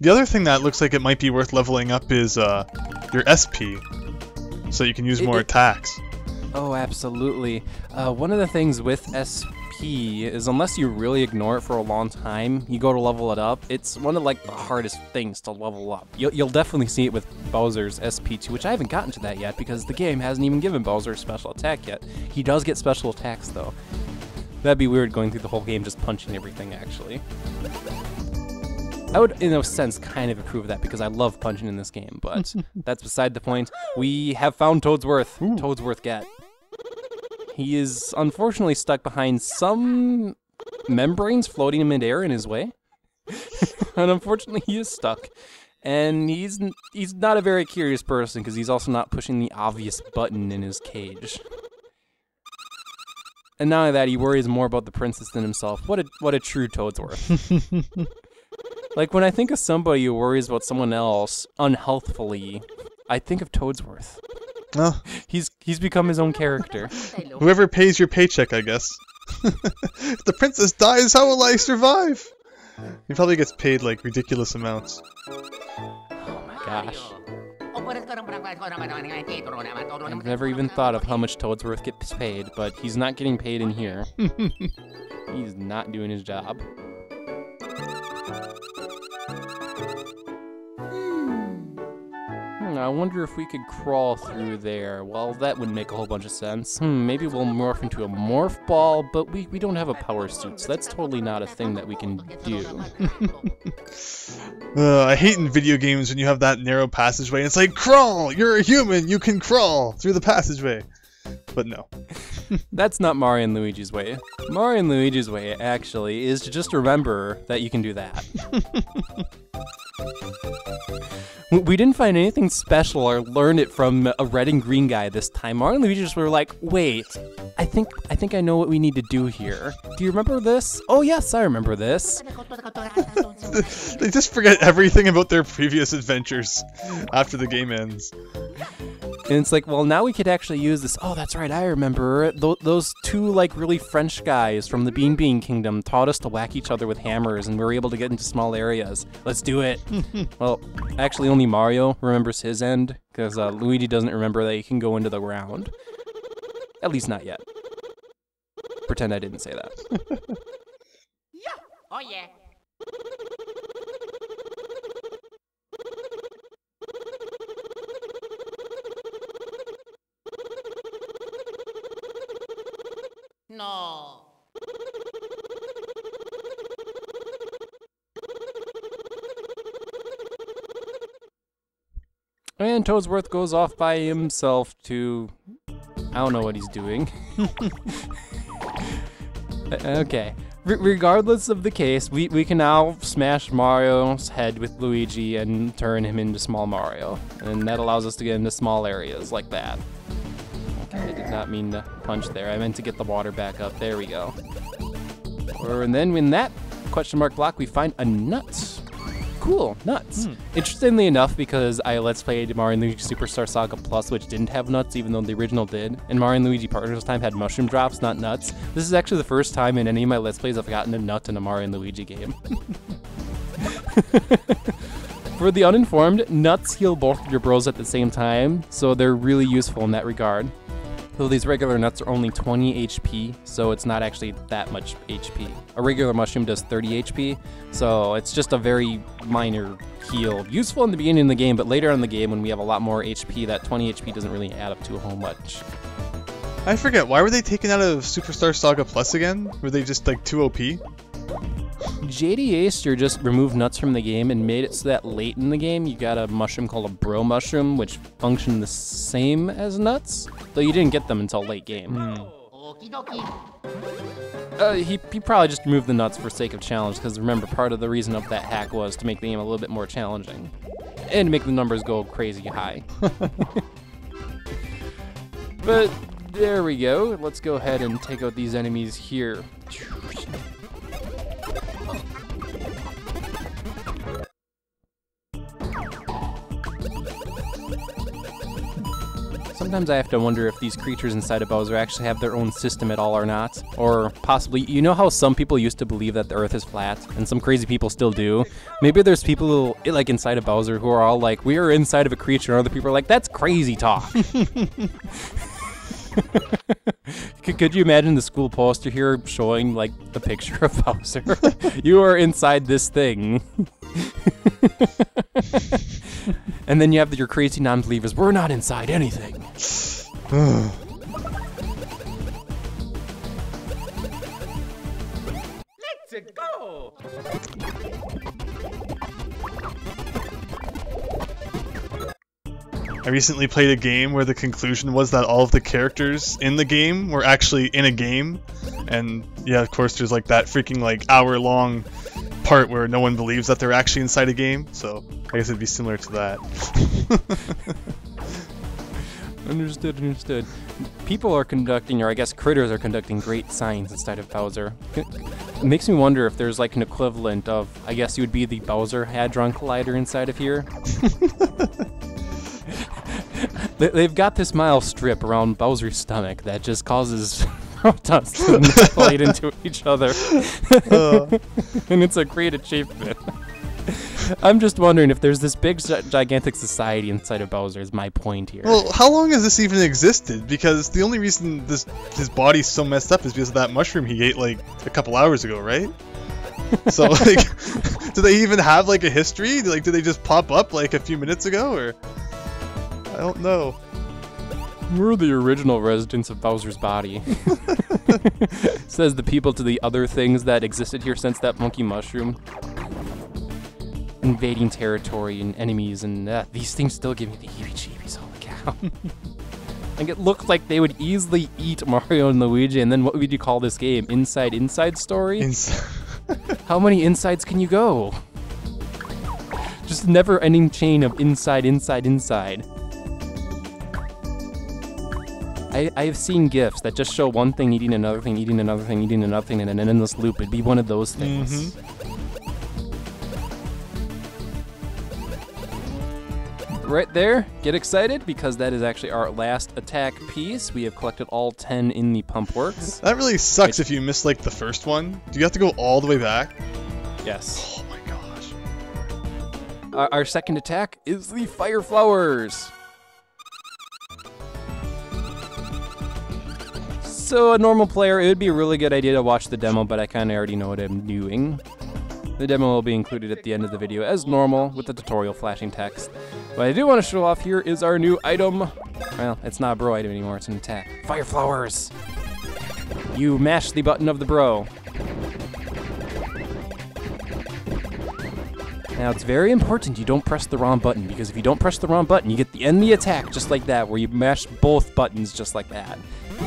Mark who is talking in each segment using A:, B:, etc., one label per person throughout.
A: The other thing that looks like it might be worth leveling up is your SP, so you can use more attacks.
B: Oh, absolutely. One of the things with SP is unless you really ignore it for a long time, you go to level it up. It's one of like the hardest things to level up. You'll definitely see it with Bowser's SP2, which I haven't gotten to that yet because the game hasn't even given Bowser a special attack yet. He does get special attacks though. That'd be weird going through the whole game just punching everything actually. I would, in a sense, kind of approve of that because I love punching in this game, but that's beside the point. We have found Toadsworth. Ooh. Toadsworth Gat. He is unfortunately stuck behind some membranes floating in midair in his way. And unfortunately, he is stuck. And he's not a very curious person because he's also not pushing the obvious button in his cage. And not only that, he worries more about the princess than himself. What a true Toadsworth. Like, when I think of somebody who worries about someone else unhealthfully, I think of Toadsworth.
A: Oh.
B: He's become his own character.
A: Whoever pays your paycheck, I guess. If the princess dies, how will I survive? He probably gets paid, like, ridiculous amounts.
B: Oh my gosh. I've never even thought of how much Toadsworth gets paid, but he's not getting paid in here. He's not doing his job. I wonder if we could crawl through there. Well, that would make a whole bunch of sense. Maybe we'll morph into a morph ball, but we don't have a power suit, so that's totally not a thing that we can do.
A: I hate in video games when you have that narrow passageway and it's like, crawl! You're a human! You can crawl through the passageway! But no.
B: That's not Mario and Luigi's way. Mario and Luigi's way, actually, is to just remember that you can do that. We didn't find anything special or learn it from a red and green guy this time. Mario and Luigi just were like, wait, I think I know what we need to do here. Do you remember this? Oh yes, I remember this.
A: They just forget everything about their previous adventures after the game ends.
B: And it's like, well, now we could actually use this. Oh, that's right, I remember. Those two, like, really French guys from the Bean Kingdom taught us to whack each other with hammers, and we were able to get into small areas. Let's do it. Well, actually, only Mario remembers his end, because Luigi doesn't remember that he can go into the ground. At least not yet. Pretend I didn't say that.
C: Yeah. Oh, yeah. No.
B: And Toadsworth goes off by himself to... I don't know what he's doing. Okay. Regardless of the case, we can now smash Mario's head with Luigi and turn him into small Mario. And that allows us to get into small areas like that. Okay, I did not mean to punch there. I meant to get the water back up. There we go. And then in that question mark block, we find a nut. Cool, nuts. Interestingly enough, because I Let's Played Mario & Luigi Superstar Saga Plus, which didn't have nuts, even though the original did, and Mario & Luigi Partners time had mushroom drops, not nuts. This is actually the first time in any of my Let's Plays I've gotten a nut in a Mario & Luigi game. For the uninformed, nuts heal both of your bros at the same time, so they're really useful in that regard. Though these regular nuts are only 20 HP, so it's not actually that much HP. A regular mushroom does 30 HP, so it's just a very minor heal. Useful in the beginning of the game, but later in the game when we have a lot more HP, that 20 HP doesn't really add up to a whole much.
A: I forget, why were they taken out of Superstar Saga Plus again? Were they just like too OP?
B: JD Aster just removed nuts from the game and made it so that late in the game you got a mushroom called a bro mushroom, which functioned the same as nuts, though you didn't get them until late game. He probably just removed the nuts for sake of challenge, because remember, part of the reason of that hack was to make the game a little bit more challenging. And to make the numbers go crazy high. But there we go. Let's go ahead and take out these enemies here. Sometimes I have to wonder if these creatures inside of Bowser actually have their own system at all or not. Or possibly, you know how some people used to believe that the Earth is flat, and some crazy people still do? Maybe there's people like inside of Bowser who are all like, we are inside of a creature, and other people are like, that's crazy talk. Could you imagine the school poster here showing like the picture of Bowser? You are inside this thing. And then you have your crazy non-believers. We're not inside anything. Let's go!
A: I recently played a game where the conclusion was that all of the characters in the game were actually in a game. And yeah, of course, there's like that freaking like hour-long part where no one believes that they're actually inside a game. So I guess it'd be similar to that.
B: Understood. People are conducting, or I guess critters are conducting great science inside of Bowser. It makes me wonder if there's like an equivalent of, I guess you would be the Bowser Hadron Collider inside of here. They've got this mile strip around Bowser's stomach that just causes protons to collide into each other. And it's a great achievement. I'm just wondering if there's this big, gigantic society inside of Bowser is my point here.
A: Well, how long has this even existed? Because the only reason his body's so messed up is because of that mushroom he ate like a couple hours ago, right? So like, do they even have like a history? Like, did they just pop up like a few minutes ago, or? I don't know.
B: We're the original residents of Bowser's body. Says the people to the other things that existed here since that monkey mushroom. Invading territory and enemies, and these things still give me the heebie-jeebies, holy cow. Like, it looked like they would easily eat Mario and Luigi, and then what would you call this game? Inside story? How many insides can you go? Just a never-ending chain of inside. I've seen GIFs that just show one thing eating another thing, eating another thing, eating another thing, and an endless loop. It'd be one of those things. Right there, get excited, because that is actually our last attack piece. We have collected all 10 in the Pump Works.
A: That really sucks if you miss like the first one. Do you have to go all the way back?
B: Yes.
A: Oh my gosh.
B: Our second attack is the Fire Flowers. So a normal player, it would be a really good idea to watch the demo, but I kind of already know what I'm doing. The demo will be included at the end of the video as normal with the tutorial flashing text. What I do want to show off here is our new item. Well, it's not a bro item anymore, it's an attack. Fire Flowers! You mash the button of the bro. Now it's very important you don't press the wrong button, because if you don't press the wrong button, you get the end of the attack just like that, where you mash both buttons just like that.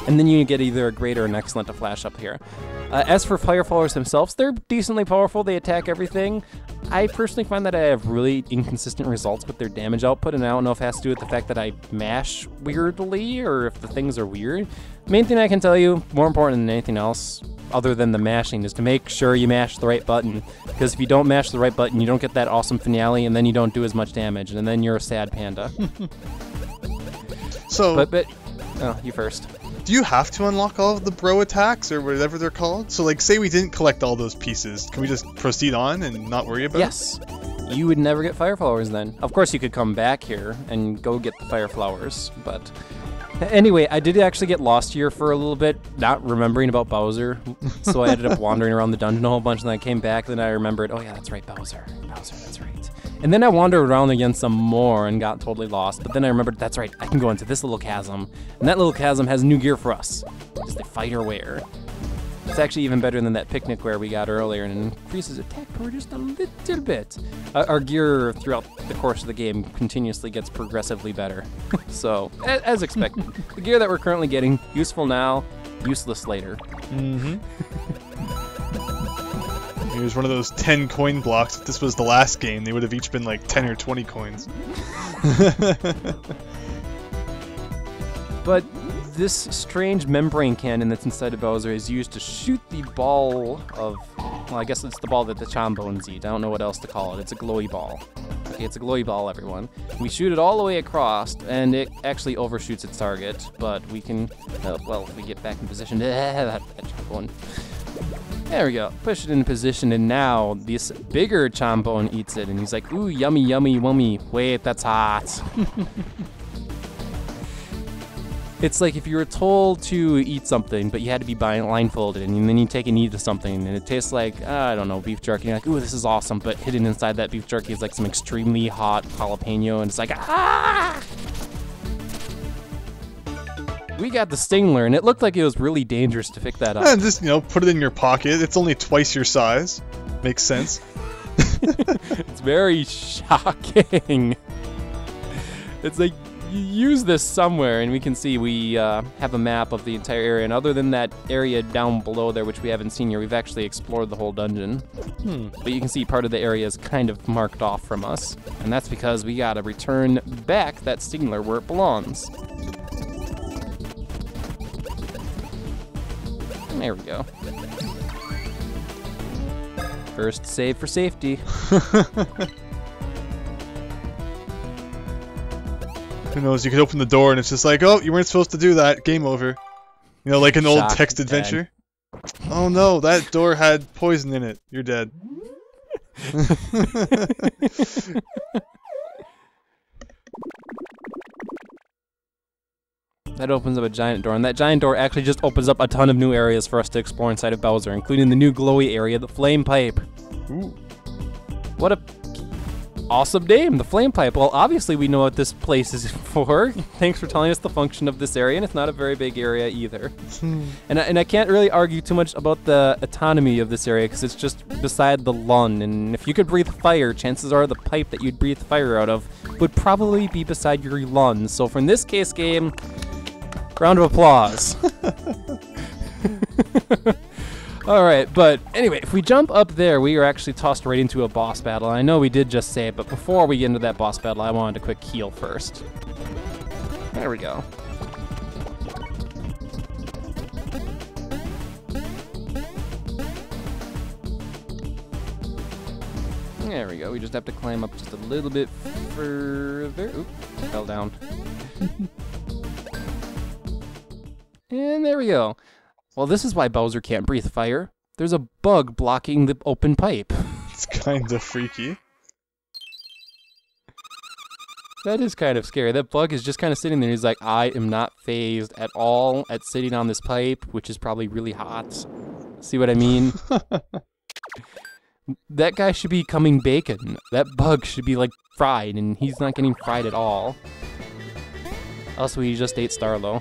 B: And then you get either a great or an excellent to flash up here. As for Fire Flowers themselves, they're decently powerful. They attack everything. I personally find that I have really inconsistent results with their damage output, and I don't know if it has to do with the fact that I mash weirdly or if the things are weird. Main thing I can tell you, more important than anything else, other than the mashing, is to make sure you mash the right button. Because if you don't mash the right button, you don't get that awesome finale, and then you don't do as much damage, and then you're a sad panda.
A: So,
B: but oh, you first.
A: Do you have to unlock all of the bro attacks, or whatever they're called? So, like, say we didn't collect all those pieces, can we just proceed on and not worry about it?
B: Yes. You would never get Fire Flowers then. Of course, you could come back here and go get the Fire Flowers, but... Anyway, I did actually get lost here for a little bit, not remembering about Bowser, so I ended up wandering around the dungeon a whole bunch, and then I came back, then I remembered, oh yeah, that's right, Bowser, that's right. And then I wandered around again some more and got totally lost, but then I remembered, that's right, I can go into this little chasm, and that little chasm has new gear for us, just a fighter wear. It's actually even better than that picnic wear we got earlier, and increases attack power just a little bit. Our gear throughout the course of the game continuously gets progressively better. So, as expected, the gear that we're currently getting, useful now, useless later.
A: Here's one of those 10 coin blocks. If this was the last game, they would have each been like 10 or 20 coins.
B: But this strange membrane cannon that's inside of Bowser is used to shoot the ball of... Well, I guess it's the ball that the Chombones eat. I don't know what else to call it. It's a glowy ball. Okay, it's a glowy ball, everyone. We shoot it all the way across, and it actually overshoots its target. But we can, well, if we get back in position, that trombone. There we go. Push it in position, and now this bigger trombone eats it, and he's like, ooh, yummy, yummy, yummy. Wait, that's hot. It's like if you were told to eat something, but you had to be blindfolded, and then you take and eat something, and it tastes like, I don't know, beef jerky. You're like, ooh, this is awesome, but hidden inside that beef jerky is like some extremely hot jalapeno, and it's like, ah! We got the Stingler, and it looked like it was really dangerous to pick that up.
A: And just, you know, put it in your pocket. It's only twice your size. Makes sense.
B: It's very shocking. It's like, you use this somewhere, and we can see we have a map of the entire area, and other than that area down below there, which we haven't seen here, we've actually explored the whole dungeon. But you can see part of the area is kind of marked off from us, and that's because we gotta return back that Stingler where it belongs. There we go. First save for safety.
A: Who knows, you could open the door and it's just like, oh, you weren't supposed to do that, game over. You know, like an old text adventure. Oh no, that door had poison in it, you're dead.
B: That opens up a giant door, and that giant door actually just opens up a ton of new areas for us to explore inside of Bowser, including the new glowy area, the Flame Pipe.
A: Ooh.
B: What a awesome name, the Flame Pipe. Well, obviously we know what this place is for. Thanks for telling us the function of this area, and it's not a very big area either. And I can't really argue too much about the autonomy of this area, because it's just beside the lun, and if you could breathe fire, chances are the pipe that you'd breathe fire out of would probably be beside your lun. So for in this case game, round of applause. Alright, but anyway, if we jump up there, we are actually tossed right into a boss battle. I know we did just say it, but before we get into that boss battle, I wanted a quick heal first. There we go. There we go, we just have to climb up just a little bit further. Oop, fell down. And there we go. Well, this is why Bowser can't breathe fire. There's a bug blocking the open pipe.
A: It's kind of freaky.
B: That is kind of scary. That bug is just kind of sitting there. He's like, I am not phased at all at sitting on this pipe, which is probably really hot. See what I mean? That guy should be coming bacon. That bug should be like fried, and he's not getting fried at all. Also, he just ate Starlo.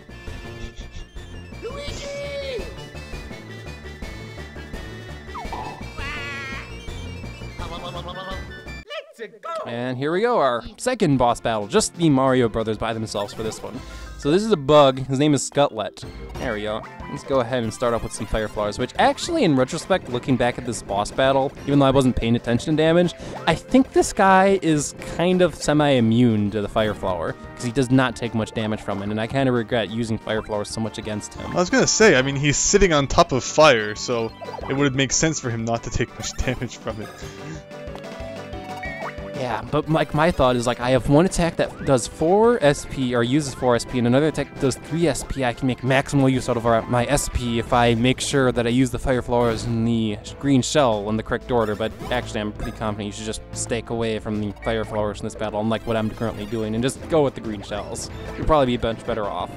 B: And here we go, our second boss battle. Just the Mario Brothers by themselves for this one. So this is a bug. His name is Scutlet. There we go. Let's go ahead and start off with some fire flowers, which actually, in retrospect, looking back at this boss battle, even though I wasn't paying attention to damage, I think this guy is kind of semi-immune to the fire flower, because he does not take much damage from it, and I kind of regret using fire flowers so much against him.
A: I was gonna say, I mean, he's sitting on top of fire, so it would make sense for him not to take much damage from it.
B: Yeah, but like my thought is like I have one attack that does 4 SP or uses 4 SP, and another attack that does 3 SP. I can make maximal use out of my SP if I make sure that I use the fire flowers in the green shell in the correct order. But actually, I'm pretty confident you should just stake away from the fire flowers in this battle, unlike what I'm currently doing, and just go with the green shells. You'll probably be much better off.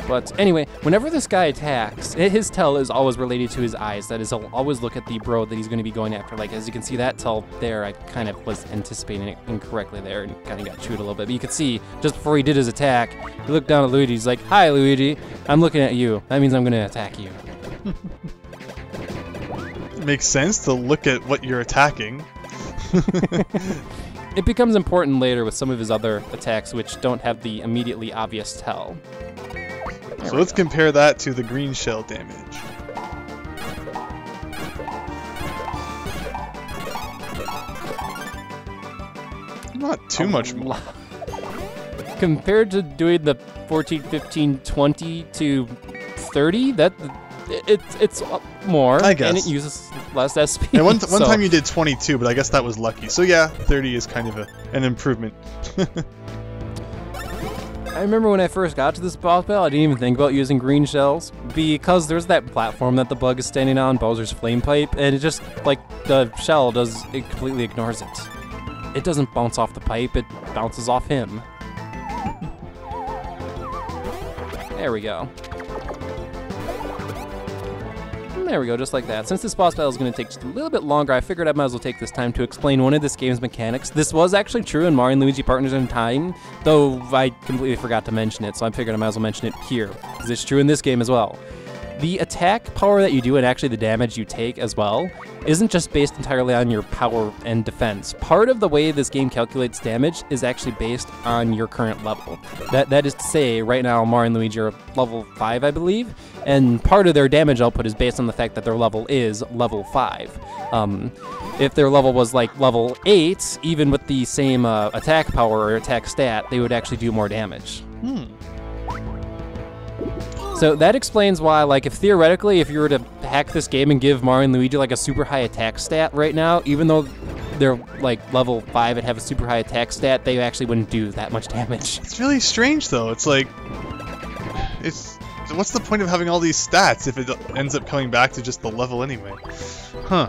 B: But anyway, whenever this guy attacks, his tell is always related to his eyes. That is, he'll always look at the bro that he's going to be going after. Like, as you can see, that tell there, I kind of was anticipating it incorrectly there and kind of got chewed a little bit. But you could see, just before he did his attack, he looked down at Luigi. He's like, hi, Luigi. I'm looking at you. That means I'm going to attack you.
A: It makes sense to look at what you're attacking.
B: It becomes important later with some of his other attacks, which don't have the immediately obvious tell.
A: So let's compare that to the green shell damage. Not too much more.
B: Compared to doing the 14, 15, 20 to 30, it's more.
A: I guess.
B: And it uses less SP.
A: And one
B: so,
A: time you did 22, but I guess that was lucky. So yeah, 30 is kind of an improvement.
B: I remember when I first got to this boss battle, I didn't even think about using green shells because there's that platform that the bug is standing on, Bowser's flame pipe, and it just, like, the shell it completely ignores it. It doesn't bounce off the pipe, it bounces off him. There we go. There we go, just like that. Since this boss battle is going to take just a little bit longer, I figured I might as well take this time to explain one of this game's mechanics. This was actually true in Mario & Luigi Partners in Time, though I completely forgot to mention it, so I figured I might as well mention it here, because it's true in this game as well. The attack power that you do, and actually the damage you take as well, isn't just based entirely on your power and defense. Part of the way this game calculates damage is actually based on your current level. That is to say, right now Mario and Luigi are level 5, I believe, and part of their damage output is based on the fact that their level is level 5. If their level was like level 8, even with the same attack power or attack stat, they would actually do more damage. So that explains why, like, if theoretically, if you were to hack this game and give Mario and Luigi, like, a super high attack stat right now, even though they're, like, level 5 and have a super high attack stat, they actually wouldn't do that much damage.
A: It's really strange, though. It's like... What's the point of having all these stats if it ends up coming back to just the level anyway? Huh.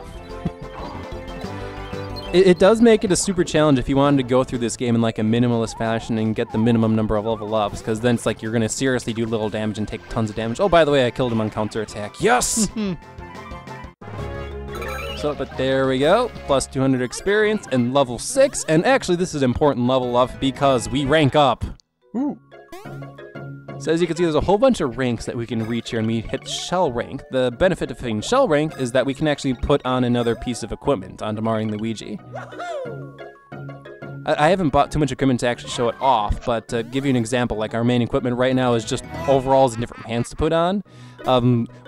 B: It does make it a super challenge if you wanted to go through this game in like a minimalist fashion and get the minimum number of level ups, because then it's like you're going to seriously do little damage and take tons of damage. Oh, by the way, I killed him on counterattack. Yes! So, but there we go. Plus 200 experience and level 6. And actually, this is an important level up because we rank up.
A: Ooh.
B: So as you can see, there's a whole bunch of ranks that we can reach here, and we hit shell rank. The benefit of hitting shell rank is that we can actually put on another piece of equipment onto Mario and Luigi. I haven't bought too much equipment to actually show it off, but to give you an example, like our main equipment right now is just overalls and different pants to put on.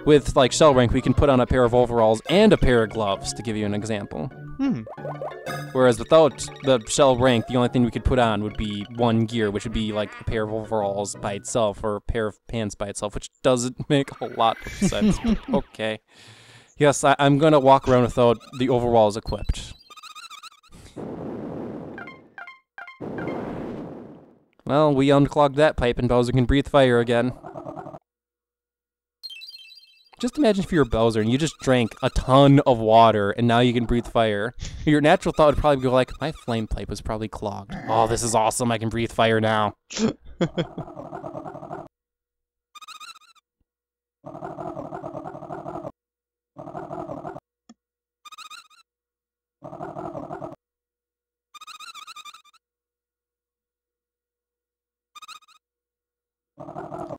B: With like shell rank, we can put on a pair of overalls and a pair of gloves, to give you an example. Whereas without the shell rank, the only thing we could put on would be one gear, which would be like a pair of overalls by itself or a pair of pants by itself, which doesn't make a lot of sense. Okay. Yes, I'm gonna walk around without the overalls equipped. Well, we unclogged that pipe and Bowser can breathe fire again. Just imagine if you were Bowser and you just drank a ton of water and now you can breathe fire. Your natural thought would probably go like, my flame pipe was probably clogged. Oh, this is awesome, I can breathe fire now.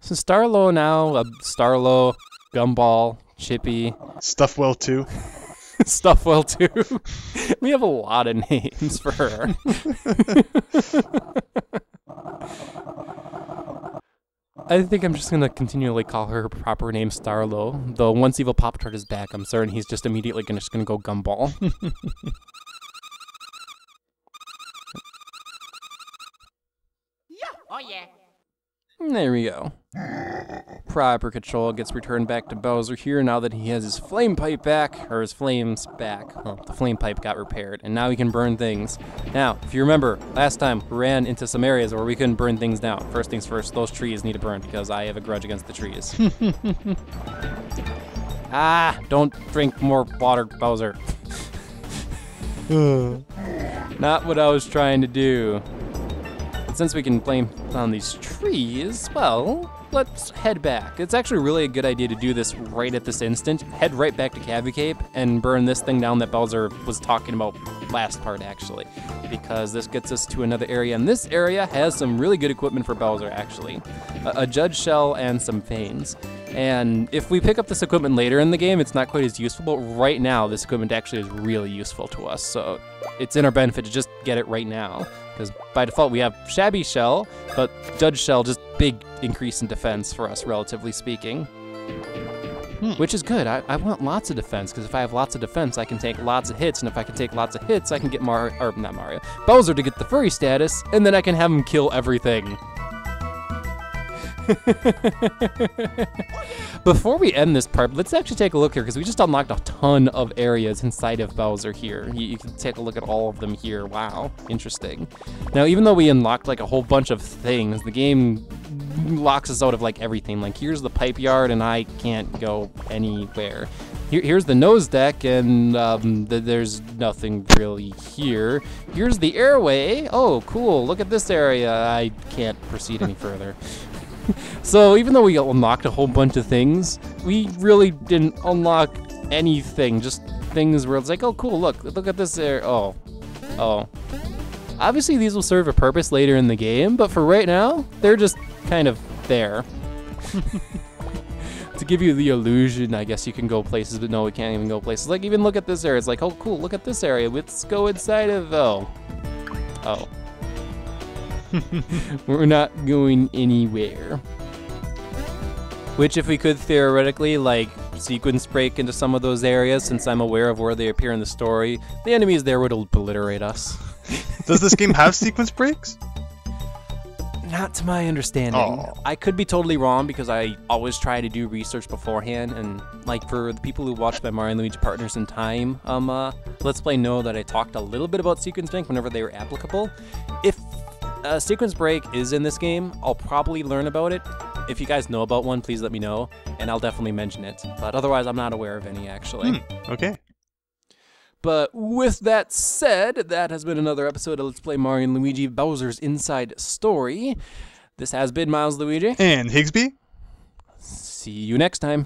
B: So Starlo now, Starlo, Gumball, Chippy.
A: Stuffwell 2.
B: Stuffwell 2. We have a lot of names for her. I think I'm just going to continually call her proper name Starlo, though once Evil Pop-Tart is back, I'm certain he's just immediately just going to go Gumball.
C: Yeah, oh yeah.
B: There we go. Proper control gets returned back to Bowser here now that he has his flame pipe back, or his flames back. Well, the flame pipe got repaired, and now he can burn things. Now, if you remember, last time we ran into some areas where we couldn't burn things down. First things first, those trees need to burn because I have a grudge against the trees. Ah, don't drink more water, Bowser. Not what I was trying to do. Since we can blame on these trees, well, let's head back. It's actually really a good idea to do this right at this instant. Head right back to Cavy Cape and burn this thing down that Bowser was talking about last part, actually. Because this gets us to another area, and this area has some really good equipment for Bowser, actually. A Judge Shell and some Veins. And if we pick up this equipment later in the game, it's not quite as useful, but right now, this equipment actually is really useful to us. So it's in our benefit to just get it right now. Because by default, we have Shabby Shell, but Judge Shell, just big increase in defense for us, relatively speaking. Which is good. I want lots of defense, because if I have lots of defense, I can take lots of hits, and if I can take lots of hits, I can get Bowser to get the furry status, and then I can have him kill everything. Before we end this part, let's actually take a look here because we just unlocked a ton of areas inside of Bowser here. You can take a look at all of them here. Wow, interesting. Now, even though we unlocked like a whole bunch of things, the game locks us out of like everything. Like here's the pipe yard and I can't go anywhere. Here's the nose deck and there's nothing really here. Here's the airway. Oh, cool. Look at this area. I can't proceed any further. So even though we unlocked a whole bunch of things, we really didn't unlock anything. Just things where it's like, oh, cool. Look at this area. Oh. Obviously, these will serve a purpose later in the game, but for right now, they're just kind of there. To give you the illusion, I guess you can go places, but no, we can't even go places. Like, even look at this area. It's like, oh, cool, look at this area. Let's go inside of, oh. We're not going anywhere. Which, if we could theoretically, like, sequence break into some of those areas, since I'm aware of where they appear in the story, the enemies there would obliterate us.
A: Does this game have sequence breaks?
B: Not to my understanding.
A: Oh.
B: I could be totally wrong because I always try to do research beforehand, and like for the people who watch my Mario and Luigi Partners in Time Let's Play know that I talked a little bit about sequence break whenever they were applicable. If sequence break is in this game, I'll probably learn about it. If you guys know about one, please let me know, and I'll definitely mention it. But otherwise, I'm not aware of any, actually.
A: Okay.
B: But with that said, that has been another episode of Let's Play Mario and Luigi Bowser's Inside Story. This has been Milesluigi.
A: And Higsby.
B: See you next time.